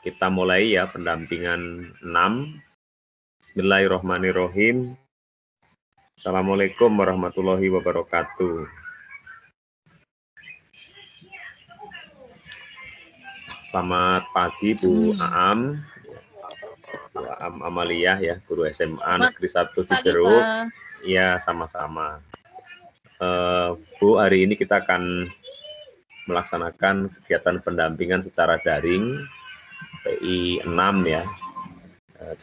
kita mulai ya pendampingan 6. Bismillahirrahmanirrahim. Assalamualaikum warahmatullahi wabarakatuh. Selamat pagi Bu Aam. Bu Aam Amalia ya, guru SMA Negeri 1 Cijeruk. Iya, sama-sama. Bu, hari ini kita akan melaksanakan kegiatan pendampingan secara daring PI 6 ya,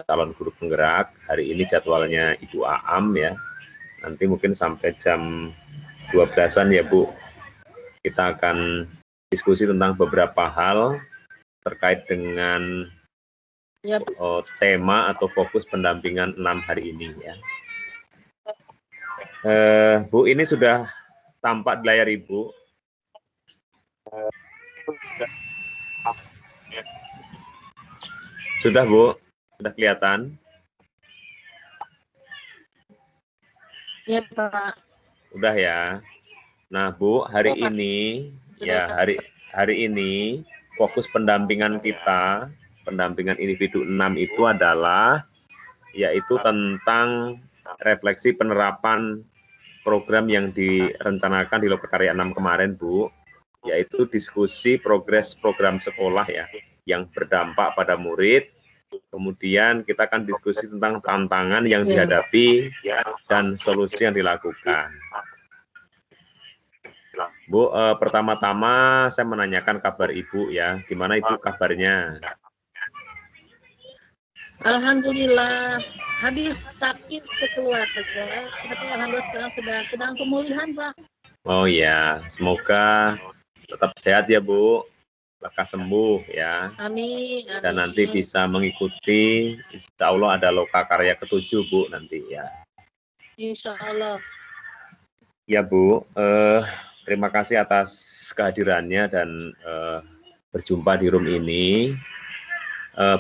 calon guru penggerak. Hari ini jadwalnya Ibu Aam ya, nanti mungkin sampai jam 12-an ya Bu, kita akan diskusi tentang beberapa hal terkait dengan tema atau fokus pendampingan 6 hari ini ya. Bu, ini sudah tampak di layar Ibu. Sudah Bu, sudah kelihatan? Ya Pak. Udah ya. Nah Bu, hari ini ya hari ini fokus pendampingan kita, pendampingan individu 6 itu adalah yaitu tentang refleksi penerapan program yang direncanakan di Lokakarya 6 kemarin Bu, yaitu diskusi progres program sekolah ya, yang berdampak pada murid. Kemudian kita akan diskusi tentang tantangan yang dihadapi dan solusi yang dilakukan. Bu, pertama-tama saya menanyakan kabar Ibu ya, gimana Ibu kabarnya? Alhamdulillah, habis sakit keluarga, tapi alhamdulillah sekarang sudah sedang pemulihan Pak. Oh ya, semoga tetap sehat ya Bu, lekas sembuh ya. Amin. Dan nanti bisa mengikuti, insya Allah ada Lokakarya ke-7 Bu nanti ya. Insya Allah. Ya Bu, terima kasih atas kehadirannya dan berjumpa di room ini.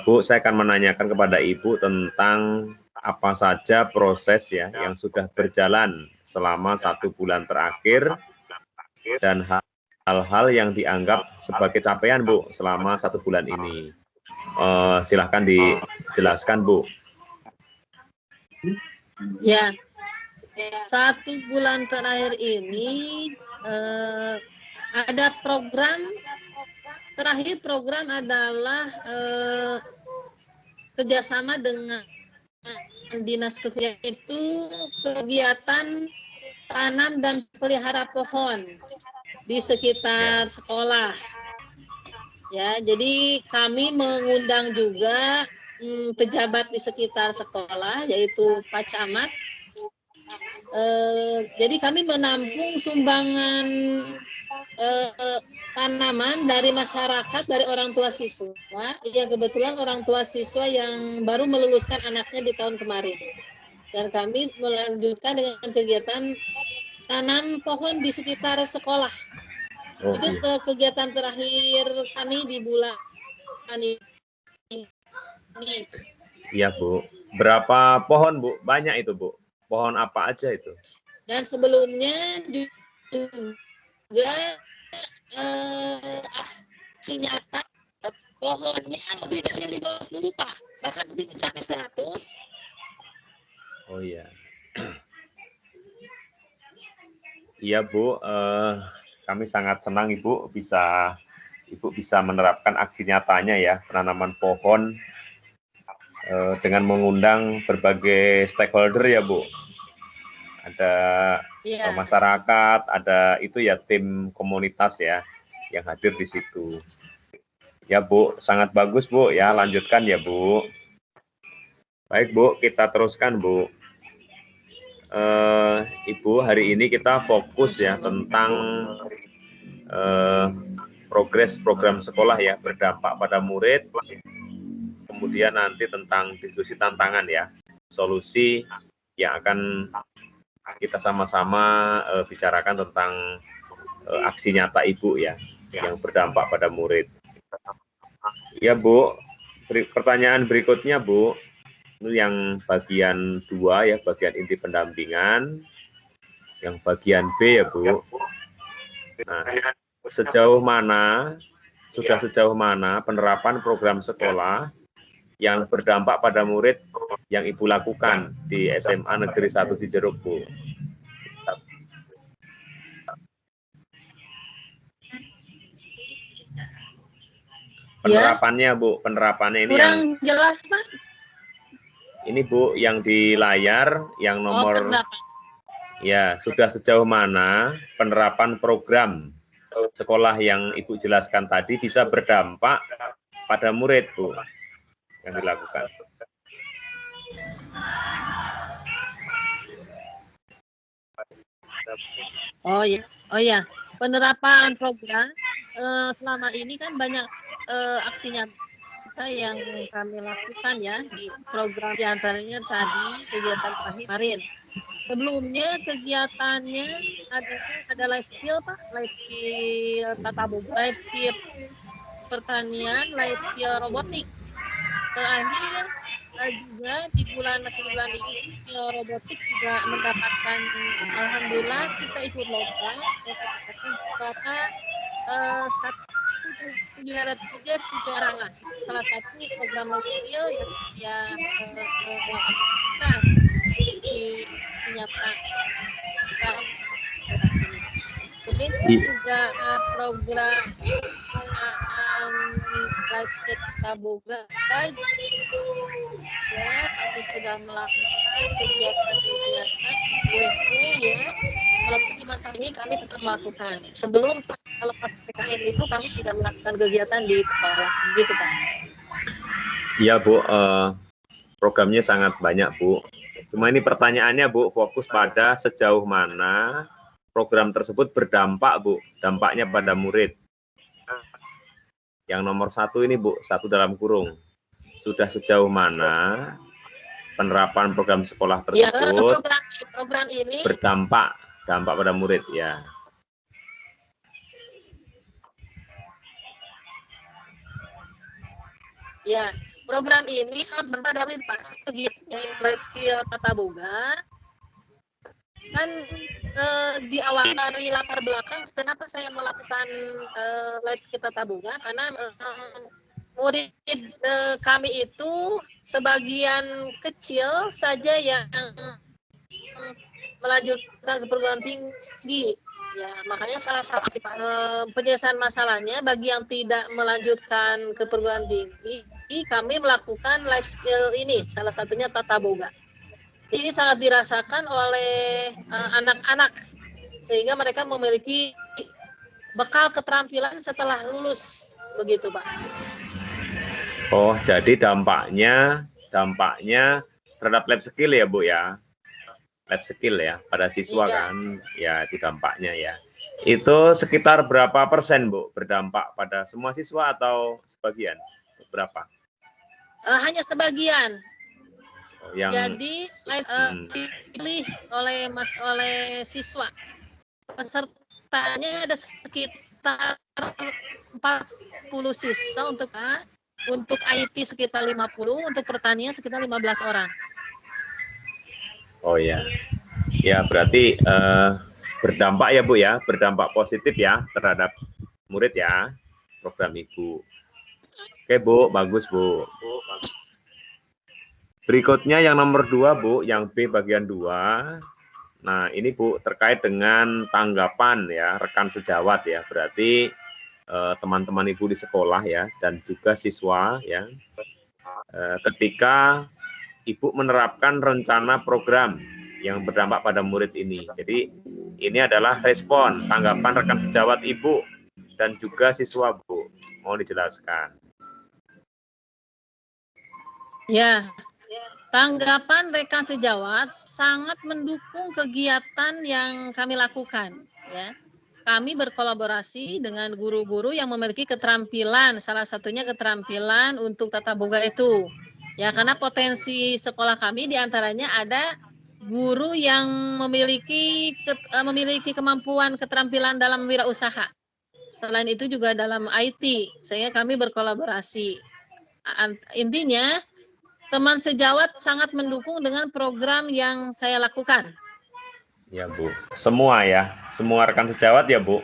Bu, saya akan menanyakan kepada Ibu tentang apa saja proses ya yang sudah berjalan selama 1 bulan terakhir dan hal-hal yang dianggap sebagai capaian Bu selama 1 bulan ini. Silahkan dijelaskan Bu. Ya, 1 bulan terakhir ini ada program adalah kerjasama dengan Dinas Kebudayaan, itu kegiatan tanam dan pelihara pohon di sekitar sekolah. Ya, jadi kami mengundang juga pejabat di sekitar sekolah, yaitu Pak Camat. Jadi kami menampung sumbangan tanaman dari masyarakat, dari orang tua siswa, yang kebetulan orang tua siswa yang baru meluluskan anaknya di tahun kemarin. Dan kami melanjutkan dengan kegiatan tanam pohon di sekitar sekolah. Itu kegiatan terakhir kami di bulan ini. Iya Bu. Berapa pohon Bu? Banyak itu Bu. Pohon apa aja itu? Dan sebelumnya juga aksi nyata pohonnya lebih dari 50 Pak, bahkan lebih mencapai 100. Oh iya. Iya Bu, kami sangat senang Ibu bisa menerapkan aksi nyatanya ya, penanaman pohon dengan mengundang berbagai stakeholder ya Bu. Ada masyarakat, ada itu ya tim komunitas ya yang hadir di situ. Ya Bu, sangat bagus Bu ya, lanjutkan ya Bu. Baik Bu, kita teruskan Bu. Ibu, hari ini kita fokus ya tentang progres program sekolah ya, berdampak pada murid. Kemudian nanti tentang diskusi tantangan ya, solusi yang akan kita sama-sama bicarakan tentang aksi nyata Ibu ya, yang berdampak pada murid. Ya Bu, pertanyaan berikutnya Bu, itu yang bagian 2 ya, bagian inti pendampingan. Yang bagian B ya Bu. Nah, sejauh mana sudah sejauh mana penerapan program sekolah yang berdampak pada murid yang Ibu lakukan di SMA Negeri 1 Cijeruk, Bu? Penerapannya, Bu, penerapannya ini kurang yang jelas, Pak. ini, Bu, yang di layar, yang nomor ya, sudah sejauh mana penerapan program sekolah yang Ibu jelaskan tadi bisa berdampak pada murid, Bu, yang dilakukan. Oh ya, penerapan program selama ini kan banyak aksinya yang kami lakukan ya di program, diantaranya tadi kegiatan kemarin. Sebelumnya kegiatannya ada life skill, Pak, life skill tata boga, life skill pertanian, life skill robotik. Terakhir juga di bulan ini robotik juga mendapatkan, alhamdulillah kita ikut lomba karena juara 3 sejarah lah. Salah satu program skill yang dinyatakan ini. Kemudian juga program live kita boga ya, kami sudah melakukan kegiatan ya, walaupun di masa ini kami tetap melakukan. Sebelum lepas PKM itu kami tidak melakukan kegiatan di sekolah, gitu Pak. Iya, Bu, programnya sangat banyak, Bu. Cuma ini pertanyaannya, Bu, fokus pada sejauh mana program tersebut berdampak, Bu, dampaknya pada murid. Yang nomor 1 ini, Bu, 1 dalam kurung. Sudah sejauh mana penerapan program sekolah tersebut program ini berdampak pada murid, ya. Ya, program ini sangat berbeda dari kegiatan life skill tata boga. Kan di awal dari latar belakang kenapa saya melakukan live skill tata boga, karena murid kami itu sebagian kecil saja yang melanjutkan ke perguruan tinggi. Ya, makanya salah satu penyelesaian masalahnya bagi yang tidak melanjutkan ke perguruan tinggi, kami melakukan life skill ini, salah satunya tata boga. Ini sangat dirasakan oleh anak-anak, sehingga mereka memiliki bekal keterampilan setelah lulus, begitu Pak. Oh, jadi dampaknya terhadap lab skill ya, Bu, ya? Lab skill ya, pada siswa kan, ya itu dampaknya ya. Itu sekitar berapa persen, Bu, berdampak pada semua siswa atau sebagian? Berapa? Hanya sebagian. Yang jadi dipilih oleh siswa. Pesertanya ada sekitar 40 siswa untuk IT sekitar 50, untuk pertanian sekitar 15 orang. Oh ya. Ya, berarti berdampak ya, Bu, ya, berdampak positif ya terhadap murid ya, program Ibu. Oke, Bu, bagus, Bu. Berikutnya yang nomor 2, Bu, yang B bagian 2. Nah, ini Bu terkait dengan tanggapan ya rekan sejawat ya. Berarti teman-teman Ibu di sekolah ya dan juga siswa ya. Ketika Ibu menerapkan rencana program yang berdampak pada murid ini. Jadi ini adalah respon tanggapan rekan sejawat Ibu dan juga siswa, Bu. Mohon dijelaskan. Ya. Tanggapan rekan sejawat sangat mendukung kegiatan yang kami lakukan. Ya, kami berkolaborasi dengan guru-guru yang memiliki keterampilan, salah satunya keterampilan untuk tata boga itu. Ya, karena potensi sekolah kami diantaranya ada guru yang memiliki kemampuan keterampilan dalam wirausaha. Selain itu juga dalam IT, sehingga kami berkolaborasi. Intinya teman sejawat sangat mendukung dengan program yang saya lakukan. Ya, Bu. Semua ya, semua rekan sejawat ya, Bu?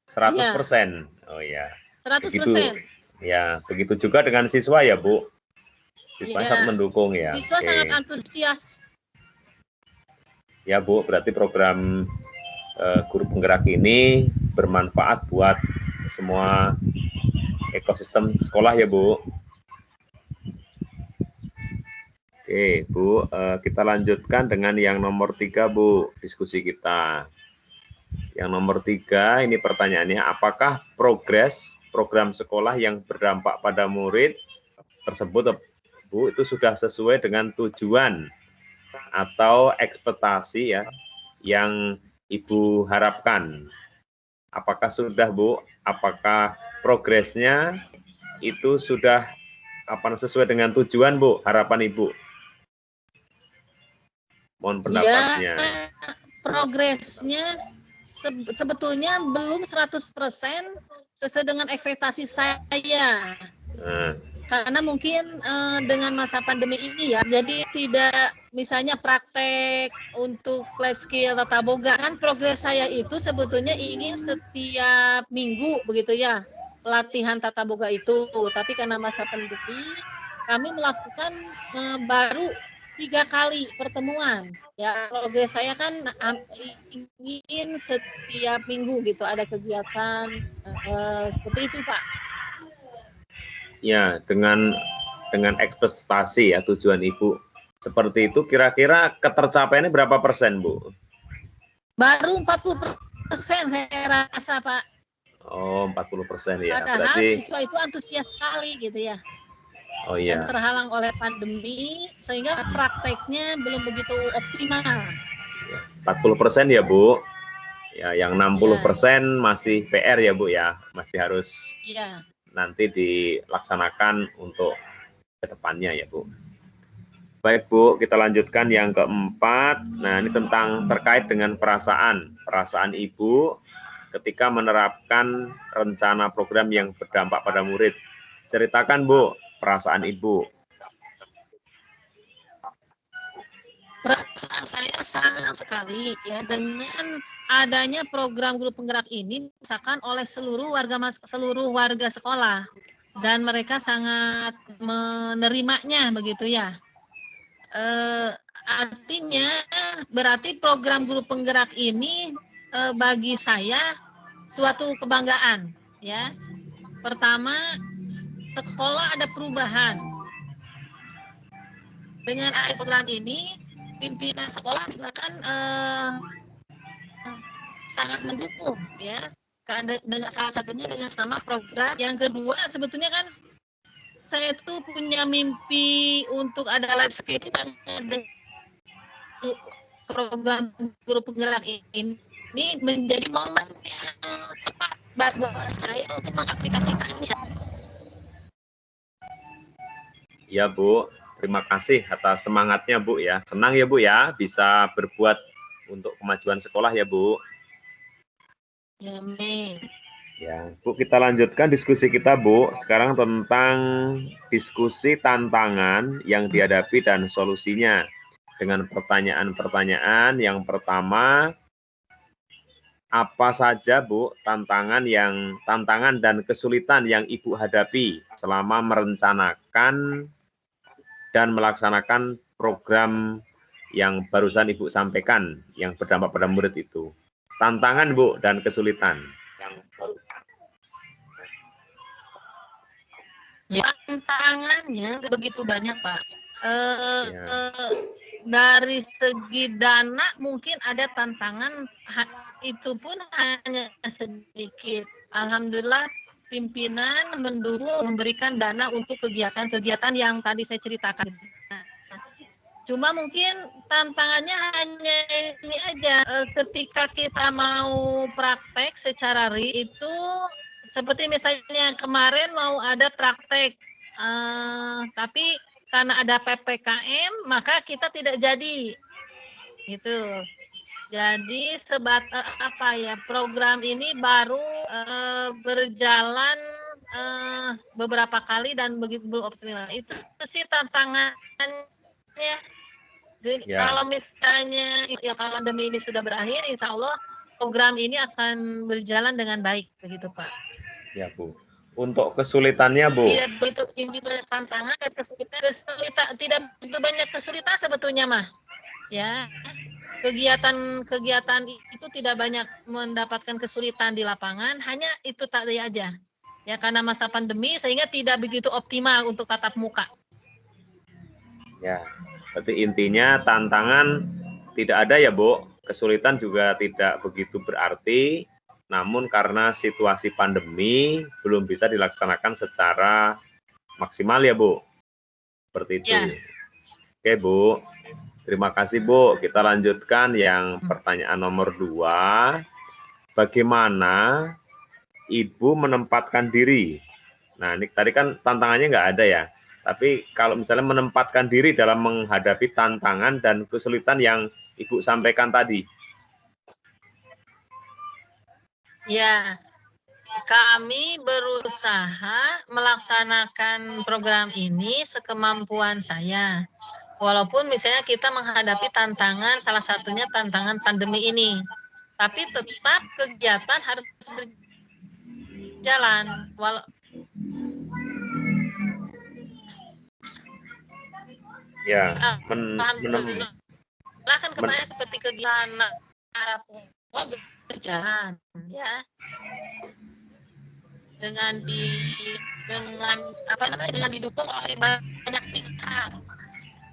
100%. Ya. Oh ya. 100%. Ya, begitu juga dengan siswa ya, Bu. Siswa Ya, sangat mendukung ya. Siswa Oke. sangat antusias. Ya, Bu, berarti program guru penggerak ini bermanfaat buat semua ekosistem sekolah ya, Bu. Oke, Bu, kita lanjutkan dengan yang nomor 3, Bu, diskusi kita. Yang nomor 3, ini pertanyaannya, apakah program sekolah yang berdampak pada murid tersebut, Bu, itu sudah sesuai dengan tujuan atau ekspektasi ya yang Ibu harapkan? Apakah sudah, Bu? Apakah progresnya itu sudah sesuai dengan tujuan, Bu, harapan Ibu? Mohon pendapatnya. Ya, progresnya sebetulnya belum 100% sesuai dengan ekspektasi saya. Karena mungkin dengan masa pandemi ini ya, jadi tidak misalnya praktek untuk life skill tata boga, kan progres saya itu sebetulnya ingin setiap minggu begitu ya, pelatihan tata boga itu. Tapi karena masa pandemi, kami melakukan baru 3 kali pertemuan. Ya, progres saya kan ingin setiap minggu gitu ada kegiatan seperti itu, Pak. Ya, dengan ekspektasi ya tujuan Ibu seperti itu, kira-kira ketercapaiannya berapa persen, Bu? Baru 40% saya rasa, Pak. Oh, 40% ya. Padahal berarti siswa itu antusias sekali gitu ya. Oh iya. Dan terhalang oleh pandemi sehingga prakteknya belum begitu optimal. 40% ya, Bu. Ya, yang 60% masih PR ya, Bu ya. Masih harus nanti dilaksanakan untuk kedepannya ya, Bu. Baik, Bu, kita lanjutkan yang keempat. Nah, ini tentang terkait dengan perasaan Ibu ketika menerapkan rencana program yang berdampak pada murid. Ceritakan, Bu, perasaan Ibu. Perasaan saya sangat sekali ya dengan adanya program guru penggerak ini misalkan oleh seluruh warga sekolah, dan mereka sangat menerimanya begitu ya. Artinya berarti program guru penggerak ini bagi saya suatu kebanggaan ya. Pertama, sekolah ada perubahan. Dengan program ini, pimpinan sekolah juga kan sangat mendukung ya. Dengan salah satunya dengan sama program. Yang kedua, sebetulnya kan saya tuh punya mimpi untuk ada life skill dan program guru penggerak ini menjadi momen yang tepat buat saya untuk mengaplikasikannya. Ya, Bu. Terima kasih atas semangatnya, Bu ya. Senang ya, Bu ya, bisa berbuat untuk kemajuan sekolah ya, Bu. Amin. Ya, Bu, kita lanjutkan diskusi kita, Bu. Sekarang tentang diskusi tantangan yang dihadapi dan solusinya. Dengan pertanyaan-pertanyaan. Yang pertama, apa saja, Bu, tantangan dan kesulitan yang Ibu hadapi selama merencanakan dan melaksanakan program yang barusan Ibu sampaikan, yang berdampak pada murid itu. Tantangan, Bu, dan kesulitan. Tantangannya begitu banyak, Pak. Dari segi dana mungkin ada tantangan, itu pun hanya sedikit. Alhamdulillah pimpinan mendukung, memberikan dana untuk kegiatan-kegiatan yang tadi saya ceritakan. Cuma mungkin tantangannya hanya ini aja, ketika kita mau praktek secara itu seperti misalnya kemarin mau ada praktek, tapi karena ada PPKM maka kita tidak jadi, gitu. Jadi program ini baru berjalan beberapa kali dan begitu optimal. Itu sih tantangannya. Jadi kalau misalnya kalau pandemi ini sudah berakhir, insya Allah program ini akan berjalan dengan baik, begitu Pak. Ya, Bu. Untuk kesulitannya, Bu? Tidak begitu banyak tantangan dan kesulitan, tidak begitu banyak kesulitan sebetulnya, mah. Ya, kegiatan itu tidak banyak mendapatkan kesulitan di lapangan, hanya itu tadi aja. Ya, karena masa pandemi sehingga tidak begitu optimal untuk tatap muka. Ya, berarti intinya tantangan tidak ada ya, Bu. Kesulitan juga tidak begitu berarti, namun karena situasi pandemi belum bisa dilaksanakan secara maksimal ya, Bu. Seperti itu. Ya. Oke, Bu. Terima kasih, Bu. Kita lanjutkan yang pertanyaan nomor 2. Bagaimana Ibu menempatkan diri? Nah, ini tadi kan tantangannya nggak ada ya. Tapi kalau misalnya menempatkan diri dalam menghadapi tantangan dan kesulitan yang Ibu sampaikan tadi. Ya, kami berusaha melaksanakan program ini sekemampuan saya. Walaupun misalnya kita menghadapi tantangan, salah satunya tantangan pandemi ini. Tapi tetap kegiatan harus berjalan. Ya, Alhamdulillah kan kemarin seperti kegiatan berjalan, ya, dengan didukung oleh banyak pihak.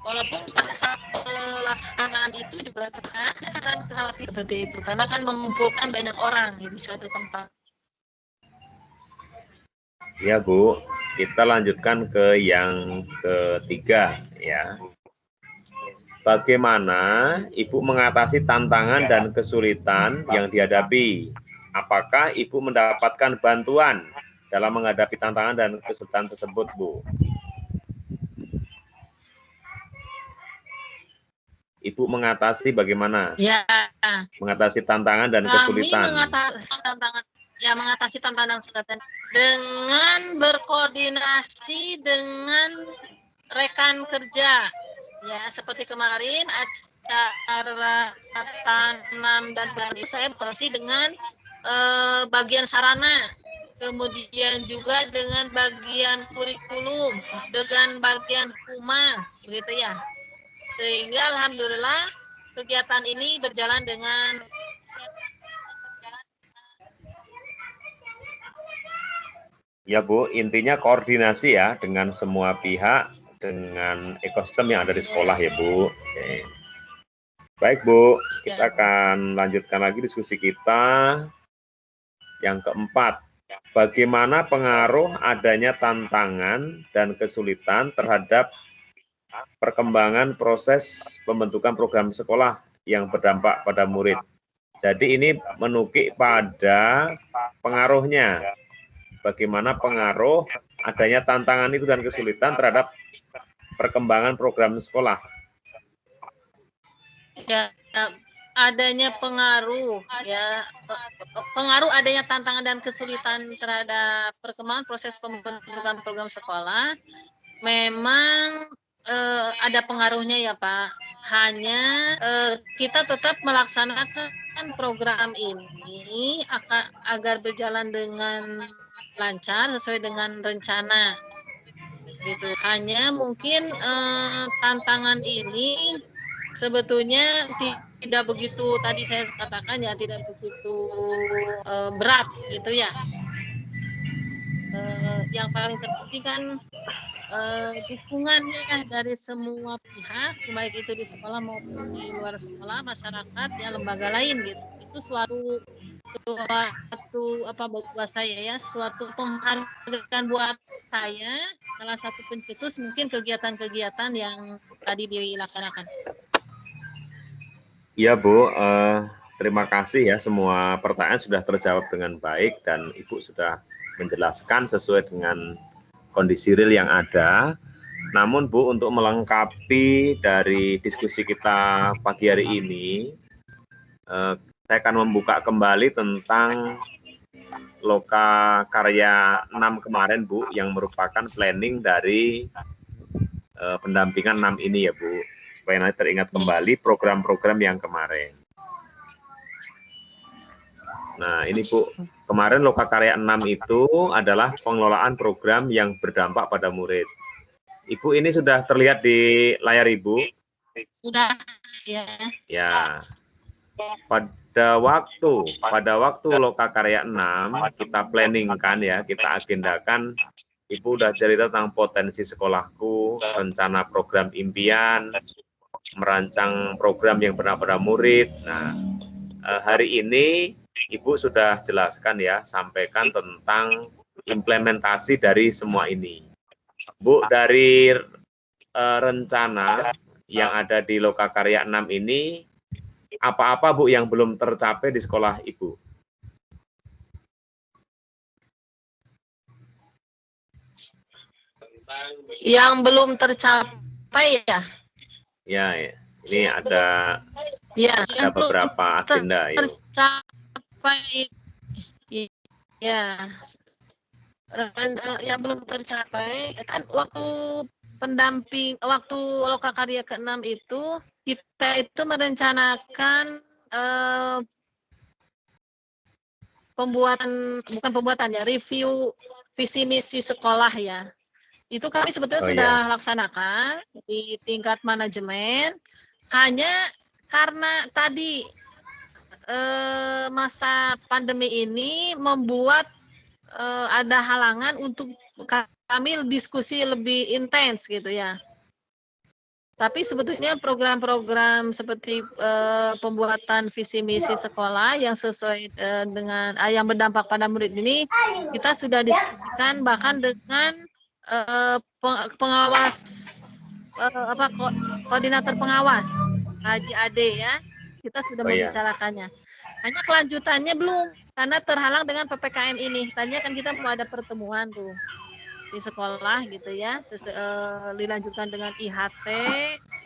Walaupun pada saat pelaksanaan itu juga terkadang khawatir seperti itu, karena kan mengumpulkan banyak orang di suatu tempat. Ya, Bu. Kita lanjutkan ke yang ketiga, ya. Bagaimana Ibu mengatasi tantangan dan kesulitan yang dihadapi? Apakah Ibu mendapatkan bantuan dalam menghadapi tantangan dan kesulitan tersebut, Bu? Ibu mengatasi bagaimana? Ya. Mengatasi tantangan dan kesulitan. Mengatasi tantangan dan kesulitan dengan berkoordinasi dengan rekan kerja. Ya, seperti kemarin acara tanam dan berani saya berkoordinasi dengan bagian sarana, kemudian juga dengan bagian kurikulum, dengan bagian humas, begitu ya. Sehingga alhamdulillah kegiatan ini berjalan dengan ya, Bu, intinya koordinasi ya dengan semua pihak, dengan ekosistem yang ada di sekolah ya, Bu. Oke. Baik, Bu, kita akan lanjutkan lagi diskusi kita. Yang keempat, bagaimana pengaruh adanya tantangan dan kesulitan terhadap perkembangan proses pembentukan program sekolah yang berdampak pada murid. Jadi ini menukik pada pengaruhnya. Bagaimana pengaruh adanya tantangan itu dan kesulitan terhadap perkembangan program sekolah. Ya, adanya pengaruh adanya tantangan dan kesulitan terhadap perkembangan proses pembentukan program sekolah memang ada pengaruhnya ya, Pak. Hanya kita tetap melaksanakan program ini agar berjalan dengan lancar sesuai dengan rencana. Gitu. Hanya mungkin tantangan ini sebetulnya tidak begitu, tadi saya katakan ya, tidak begitu berat gitu ya. Yang paling terpenting kan dukungannya dari semua pihak, baik itu di sekolah maupun di luar sekolah, masyarakat, ya, lembaga lain gitu. Itu suatu buat saya ya, suatu penghargaan buat saya. Salah satu pencetus mungkin kegiatan-kegiatan yang tadi dilaksanakan. Iya, Bu, terima kasih ya, semua pertanyaan sudah terjawab dengan baik dan Ibu sudah menjelaskan sesuai dengan kondisi real yang ada. Namun, Bu, untuk melengkapi dari diskusi kita pagi hari ini, saya akan membuka kembali tentang Loka Karya 6 kemarin, Bu, yang merupakan planning dari pendampingan 6 ini ya, Bu, supaya nanti teringat kembali program-program yang kemarin. Nah, ini Bu, kemarin Lokakarya 6 itu adalah pengelolaan program yang berdampak pada murid. Ibu ini sudah terlihat di layar Ibu? Sudah, ya. Ya. Pada waktu Lokakarya 6 kita planningkan ya, kita agendakan. Ibu udah cerita tentang potensi sekolahku, rencana program impian, merancang program yang benar-benar murid. Nah, hari ini Ibu sudah jelaskan ya, sampaikan tentang implementasi dari semua ini. Bu, dari rencana yang ada di Lokakarya 6 ini, apa-apa Bu yang belum tercapai di sekolah Ibu? Yang belum tercapai ya? Ya, ini ada beberapa agenda. Tercapai, ya. Yang belum tercapai kan waktu Lokakarya ke-6 itu kita itu merencanakan review visi misi sekolah ya. Itu kami sebetulnya sudah laksanakan di tingkat manajemen, hanya karena tadi masa pandemi ini membuat ada halangan untuk kami diskusi lebih intens gitu ya. Tapi sebetulnya program-program seperti pembuatan visi misi sekolah yang sesuai dengan yang berdampak pada murid ini kita sudah diskusikan bahkan dengan pengawas koordinator pengawas KJAD ya. Kita sudah membicarakannya. Hanya kelanjutannya belum karena terhalang dengan PPKM ini. Tadinya kan kita mau ada pertemuan tuh di sekolah gitu ya, dilanjutkan dengan IHT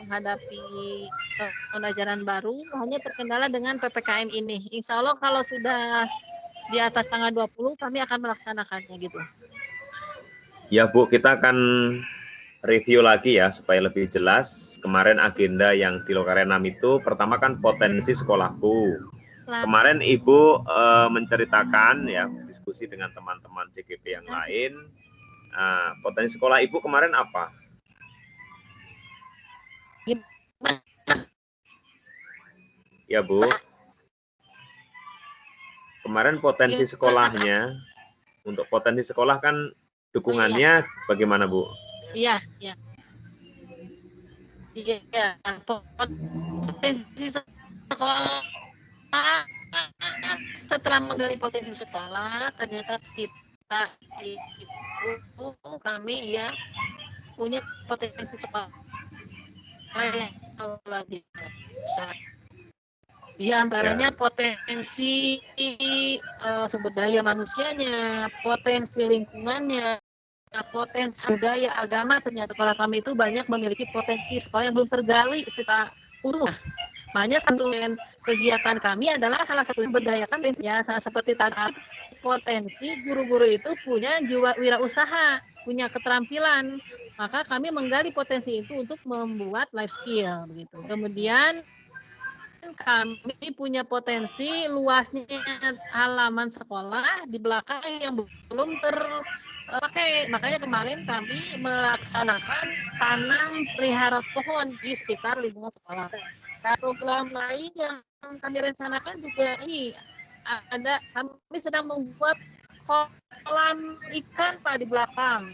menghadapi tahun ajaran baru, hanya terkendala dengan PPKM ini. Insya Allah kalau sudah di atas tanggal 20 kami akan melaksanakannya gitu. Ya Bu, kita akan review lagi ya supaya lebih jelas. Kemarin agenda yang di Lokakarya 6 itu pertama kan potensi sekolahku. Kemarin Ibu menceritakan ya, diskusi dengan teman-teman CGP yang lain. Nah, potensi sekolah Ibu kemarin apa? Ya Bu, kemarin potensi sekolahnya, untuk potensi sekolah kan dukungannya bagaimana Bu? Iya, iya. Iya, potensi sekolah setelah menggali potensi sekolah, ternyata kami ya punya potensi sekolah yang luar biasa. Di antaranya potensi sumber daya manusianya, potensi lingkungannya, potensi budaya agama. Ternyata sekolah kami itu banyak memiliki potensi sekolah yang belum tergali secara utuh. Makanya satu kegiatan kami adalah salah satu berdayakan ya, seperti tadi potensi guru-guru itu punya jiwa wirausaha, punya keterampilan. Maka kami menggali potensi itu untuk membuat life skill begitu. Kemudian kami punya potensi luasnya halaman sekolah di belakang yang belum terpakai. Makanya kemarin kami melaksanakan tanam pelihara pohon di sekitar lingkungan sekolah. Nah, program lain yang kami rencanakan juga ini ada, kami sedang membuat kolam ikan Pak di belakang.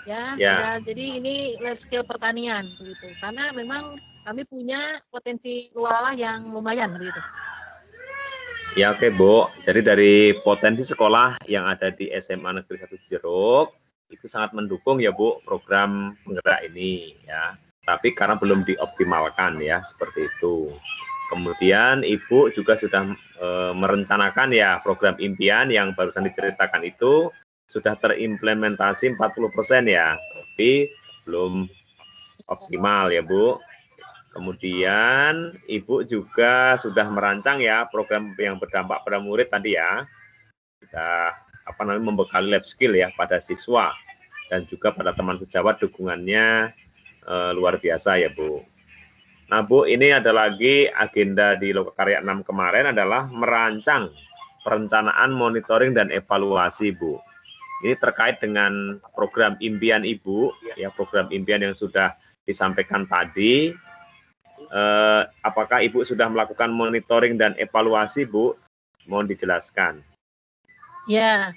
Ya. Jadi ini life skill pertanian begitu. Karena memang kami punya potensi luar yang lumayan begitu. Ya oke Bu, jadi dari potensi sekolah yang ada di SMA Negeri 1 Jeruk itu sangat mendukung ya Bu program penggerak ini ya. Tapi karena belum dioptimalkan ya seperti itu. Kemudian Ibu juga sudah merencanakan ya program impian yang barusan diceritakan itu sudah terimplementasi 40% ya, tapi belum optimal ya Bu. Kemudian Ibu juga sudah merancang ya program yang berdampak pada murid tadi ya. Kita membekali life skill ya pada siswa dan juga pada teman sejawat, dukungannya luar biasa ya Bu. Nah Bu, ini ada lagi agenda di Lokakarya 6 kemarin adalah merancang perencanaan, monitoring, dan evaluasi, Bu. Ini terkait dengan program impian Ibu, ya program impian yang sudah disampaikan tadi. Apakah Ibu sudah melakukan monitoring dan evaluasi, Bu? Mohon dijelaskan. Ya,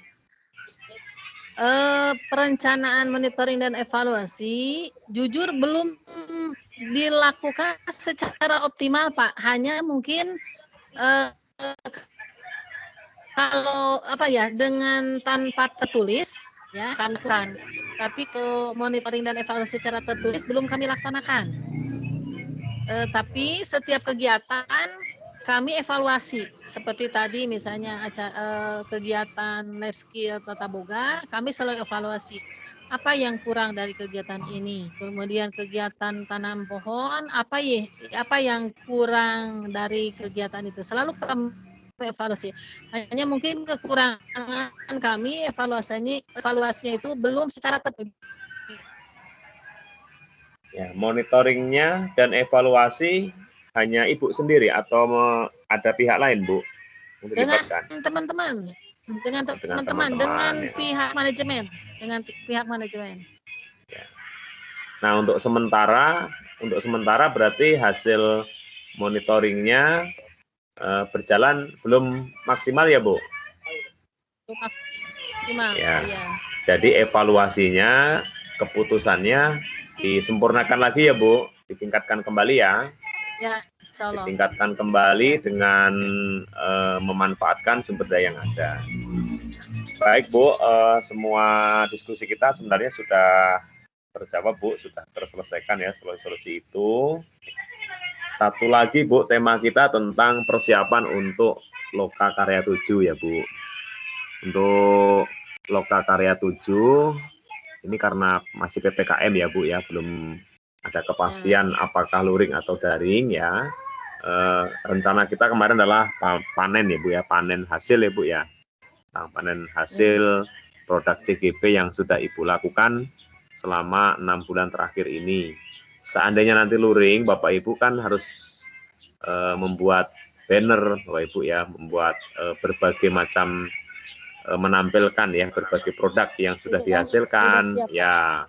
perencanaan, monitoring, dan evaluasi jujur belum dilakukan secara optimal, Pak. Hanya mungkin kalau apa ya, dengan tanpa tertulis ya kan, tapi monitoring dan evaluasi secara tertulis belum kami laksanakan. Tapi setiap kegiatan kami evaluasi, seperti tadi misalnya kegiatan life skill Tata Boga, kami selalu evaluasi apa yang kurang dari kegiatan ini. Kemudian kegiatan tanam pohon, apa yang kurang dari kegiatan itu. Selalu kami evaluasi. Hanya mungkin kekurangan kami evaluasinya itu belum secara tertulis. Ya, monitoringnya dan evaluasi hanya Ibu sendiri atau ada pihak lain, Bu? Dengan teman-teman, dengan ya. pihak manajemen, Ya. Nah, untuk sementara berarti hasil monitoringnya berjalan belum maksimal ya, Bu? Belum maksimal. Ya. Ya. Jadi evaluasinya, keputusannya disempurnakan lagi ya, Bu, ditingkatkan kembali ya. Ya, insyaallah. Ditingkatkan kembali dengan memanfaatkan sumber daya yang ada. Baik, Bu, semua diskusi kita sebenarnya sudah terjawab, Bu, sudah terselesaikan ya solusi itu. Satu lagi, Bu, tema kita tentang persiapan untuk Loka Karya 7 ya, Bu. Untuk Loka Karya 7 ini karena masih PPKM ya, Bu ya, belum ada kepastian apakah luring atau daring ya. Rencana kita kemarin adalah panen ya, Bu ya, panen hasil ya, Bu ya. Nah, panen hasil produk CGP yang sudah Ibu lakukan selama 6 bulan terakhir ini. Seandainya nanti luring, Bapak Ibu kan harus membuat banner, Bapak Ibu ya, membuat berbagai macam menampilkan ya berbagai produk yang sudah dihasilkan ya.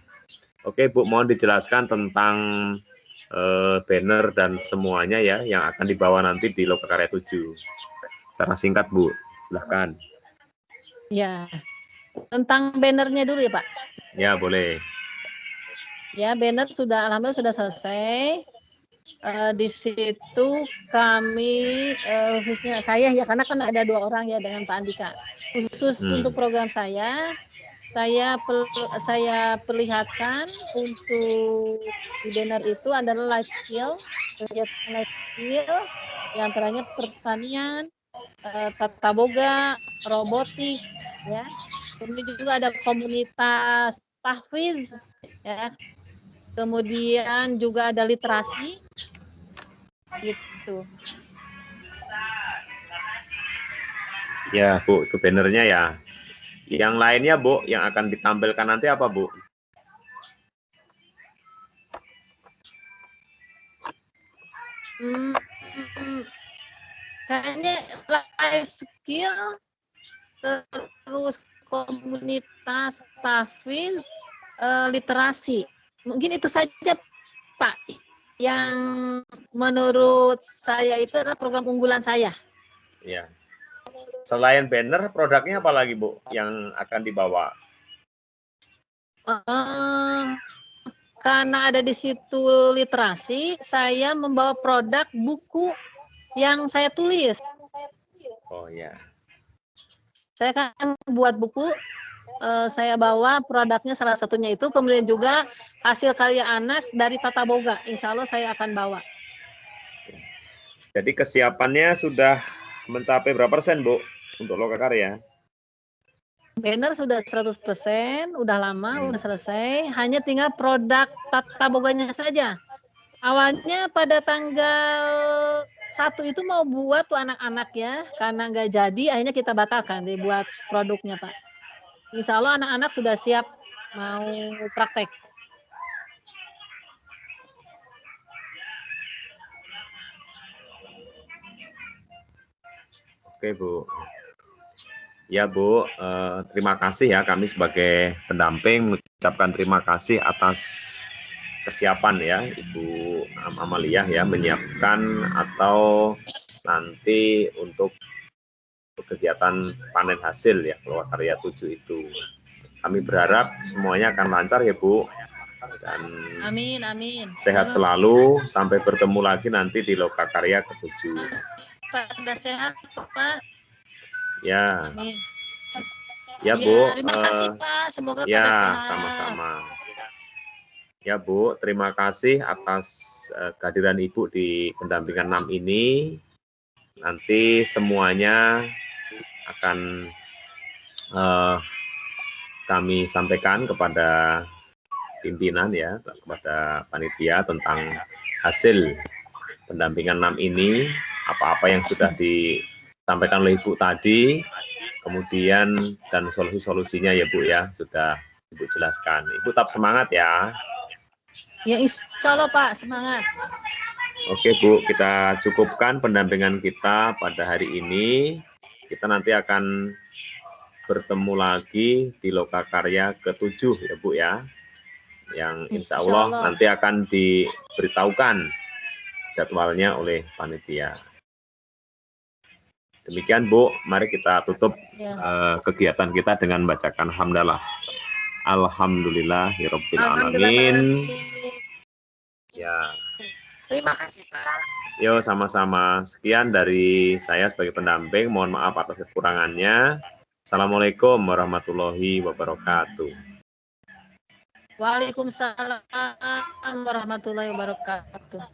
Oke, Bu, mohon dijelaskan tentang banner dan semuanya ya yang akan dibawa nanti di Loka Karya 7. Secara singkat, Bu, silahkan. Ya, tentang bannernya dulu ya, Pak. Ya, boleh. Ya, banner alhamdulillah sudah selesai. Di situ kami khususnya saya ya, karena kan ada 2 orang ya dengan Pak Andika. Khusus untuk program saya perlihatkan untuk di banner itu adalah life skill, kegiatan life skill, yang antaranya pertanian, tata boga, robotik, ya. Kemudian juga ada komunitas tahfiz, ya. Kemudian juga ada literasi, gitu. Ya, Bu, itu bannernya ya. Yang lainnya, Bu, yang akan ditampilkan nanti apa, Bu? Kayaknya life skill, terus komunitas tahfiz, literasi. Mungkin itu saja, Pak, yang menurut saya itu adalah program unggulan saya. Ya. Selain banner, produknya apa lagi, Bu, yang akan dibawa? Karena ada di situ literasi, saya membawa produk buku yang saya tulis. Oh ya. Saya kan buat buku, saya bawa produknya salah satunya itu, kemudian juga hasil karya anak dari Tata Boga, insya Allah saya akan bawa. Jadi kesiapannya sudah mencapai berapa persen, Bu, untuk Loka Karya? Banner sudah 100%, udah lama, udah selesai, hanya tinggal produk Tata Boganya saja. Awalnya pada tanggal 1 itu mau buat tuh anak-anak ya, karena nggak jadi, akhirnya kita batalkan dibuat produknya, Pak. Insya Allah anak-anak sudah siap mau praktek. Oke, Bu. Ya Bu, terima kasih ya, kami sebagai pendamping mengucapkan terima kasih atas kesiapan ya Ibu Amalia ya, menyiapkan atau nanti untuk kegiatan panen hasil ya Lokakarya 7 itu. Kami berharap semuanya akan lancar ya Bu, dan Amin, amin. sehat selalu, sampai bertemu lagi nanti di Lokakarya ke-7. Pada sehat Pak. Ya. Amin. Ya Bu, terima kasih Pak, semoga pada ya sehat. sama-sama. Ya Bu, terima kasih atas kehadiran Ibu di pendampingan 6 ini. Nanti semuanya akan kami sampaikan kepada pimpinan ya, kepada panitia tentang hasil pendampingan 6 ini, apa-apa yang sudah disampaikan oleh Ibu tadi, kemudian dan solusi-solusinya ya Bu ya, sudah Ibu jelaskan. Ibu tetap semangat ya. Ya insya Allah Pak, semangat. Oke Bu, kita cukupkan pendampingan kita pada hari ini. Kita nanti akan bertemu lagi di Lokakarya ke-7 ya Bu ya, yang insya Allah nanti akan diberitahukan jadwalnya oleh panitia. Demikian Bu, mari kita tutup kegiatan kita dengan membacakan hamdalah. Alhamdulillahirabbil alamin. Ya. Terima kasih Pak. Yo, sama-sama. Sekian dari saya sebagai pendamping. Mohon maaf atas kekurangannya. Assalamualaikum warahmatullahi wabarakatuh. Waalaikumsalam warahmatullahi wabarakatuh.